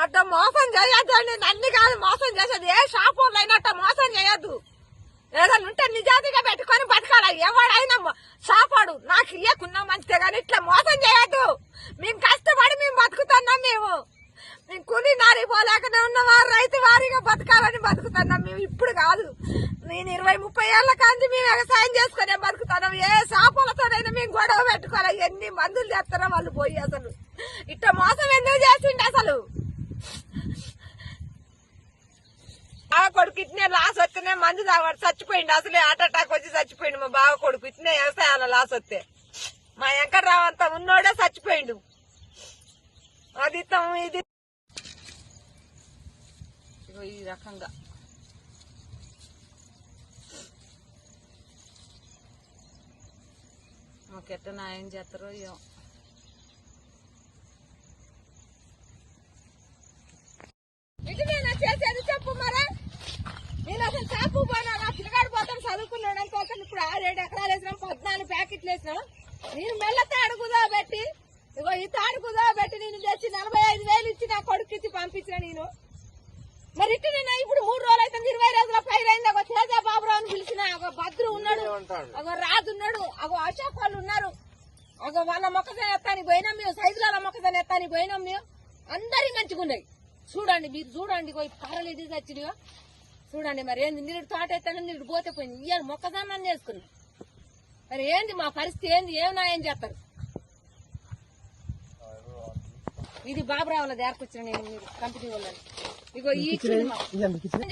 అట్ట మోసం చేయొద్దు అండి, నన్ను కాదు మోసం చేసేది. ఏ షాప్ వాళ్ళు అయినట్ట మోసం చేయొద్దు. ఏదైనా ఉంటే నిజాతిగా పెట్టుకొని బతకాలి. ఎవడైనా షాపాడు నాకు ఇయ్యకున్నా మంచిదే, కానీ ఇట్లా మోసం చేయొద్దు. మేము కష్టపడి మేము బతుకుతున్నాం. మేము కూలి నారి పోలేకనే ఉన్నవారు రైతు వారిగా బతకాలని బతుకుతున్నాం. మేము ఇప్పుడు కాదు, నేను 20-30 ఏళ్ల కాంచి మేము వ్యవసాయం చేసుకునే బతుకుతున్నాం. ఏ షాపులతోనైనా మేము గొడవ పెట్టుకోవాలి. ఎన్ని మందులు చేస్తారో వాళ్ళు పోయి. అసలు ఇట్లా మోసం ఎందుకు చేసిండి? అసలు బావ కొడుకు ఇట్నే లాస్ వస్తేనే మందు తాగడు చచ్చిపోయిండు. అసలే హార్ట్ అటాక్ వచ్చి చచ్చిపోయిండు మా బావ కొడుకు. ఇట్నే వ్యవసాయాల లాస్ వస్తే మా వెంకట్రావు అంతా ఉన్నోడే చచ్చిపోయిండు. అది ఇది ఈ రకంగా మాకెట్ట న్యాయం చేస్తారో ఏమో. చేసేది చెప్పు మరా. నేను అసలు చేపు పోయినా నా పిల్లగాడు పోతాను చదువుకున్నాడు అనుకోతాను. ఇప్పుడు 6-7 ఎకరాలు వేసినాం, 14 ప్యాకెట్లు వేసినాం. నేను మెల్ల తాడుకుదా పెట్టి ఇగో ఈ తాడుకుదా పెట్టి నేను తెచ్చి 45,000 ఇచ్చి నా కొడుకు ఇచ్చి పంపించిన. నేను మరి ఇటు నేను ఇప్పుడు 3 రోజులు అయితే 20 రోజుల పైరు అయింది. ఒక తేజ బాబురావు అని పిలిచిన. ఒక భద్రు ఉన్నాడు, ఒక రాజు ఉన్నాడు, ఒక అశోక్ వాళ్ళు ఉన్నారు. ఒక వాళ్ళ మొక్కజొన్న ఎత్తానికి పోయినాం మేము, సైజుల మొక్కజొన్న ఎత్తానికి పోయినాం మేము. అందరి మంచిగా ఉన్నాయి. చూడండి మీరు చూడండి, పారలు ఇది వచ్చినాయో చూడండి. మరి ఏంది నీరు తోట ఎత్తాను, నీరు పోతే పోయింది. ఇయ్యాలి మొక్కజొన్న చేసుకున్నాం. మరి ఏంది మా పరిస్థితి ఏంది? ఏం న్యాయం చేస్తారు? ఇది బాబురావులది ఏర్కొచ్చిన నేను మీరు కంపెనీ వాళ్ళని. ఇగో ఈ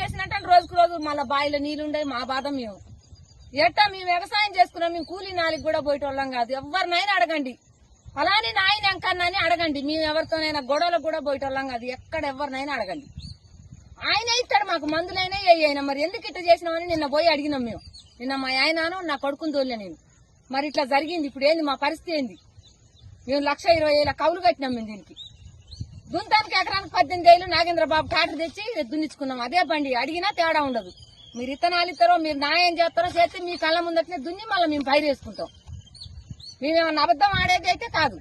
చేసినట్టు రోజుకు రోజు మళ్ళీ బావిలో నీళ్లుండే మా బాధ. మేము ఎట్టా మేము వ్యవసాయం చేసుకున్నాం. మేము కూలీ నాలుగు కూడా పోయేటోళ్ళం కాదు. ఎవరినైనా అడగండి, అలానే నాయన అంకన్నాని అడగండి. మేము ఎవరితోనైనా గొడవలకు కూడా పోయేటోళ్ళం కాదు. ఎక్కడ ఎవరినైనా అడగండి, ఆయన ఇస్తాడు మాకు మందులైనా అయినా. మరి ఎందుకు ఇట్లా చేసినామని నిన్న పోయి అడిగినాం మేము. నిన్న మా ఆయనను నా కొడుకుని తోలే నేను. మరి ఇట్లా జరిగింది. ఇప్పుడు ఏంది మా పరిస్థితి ఏంది? మేము 1,20,000 కౌలు కట్టినాం. మేము దీనికి దుంతానికి ఎకరానికి 18,000 నాగేంద్రబాబు ట్రాక్టర్ తెచ్చి దున్నించుకున్నాం. అదే బండి అడిగినా తేడా ఉండదు. మీరు ఇత్తనాలు ఇస్తారో, మీరు న్యాయం చేస్తారో చేస్తే మీ కళ్ళ ముందటనే దున్ని మళ్ళీ మేము పైరు వేసుకుంటాం. మేమేమన్నా అబద్ధం ఆడేది అయితే కాదు.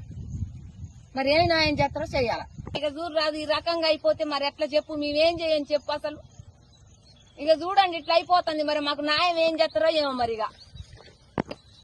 మరి ఏమి న్యాయం చేస్తారో చెయ్యాల. ఇక చూడు రాదు ఈ రకంగా అయిపోతే మరి ఎట్లా చెప్పు? మేమేం చేయని చెప్పు అసలు. ఇక చూడండి ఇట్లా అయిపోతుంది. మరి మాకు న్యాయం ఏం చేస్తారో ఏమో మరి. ఇక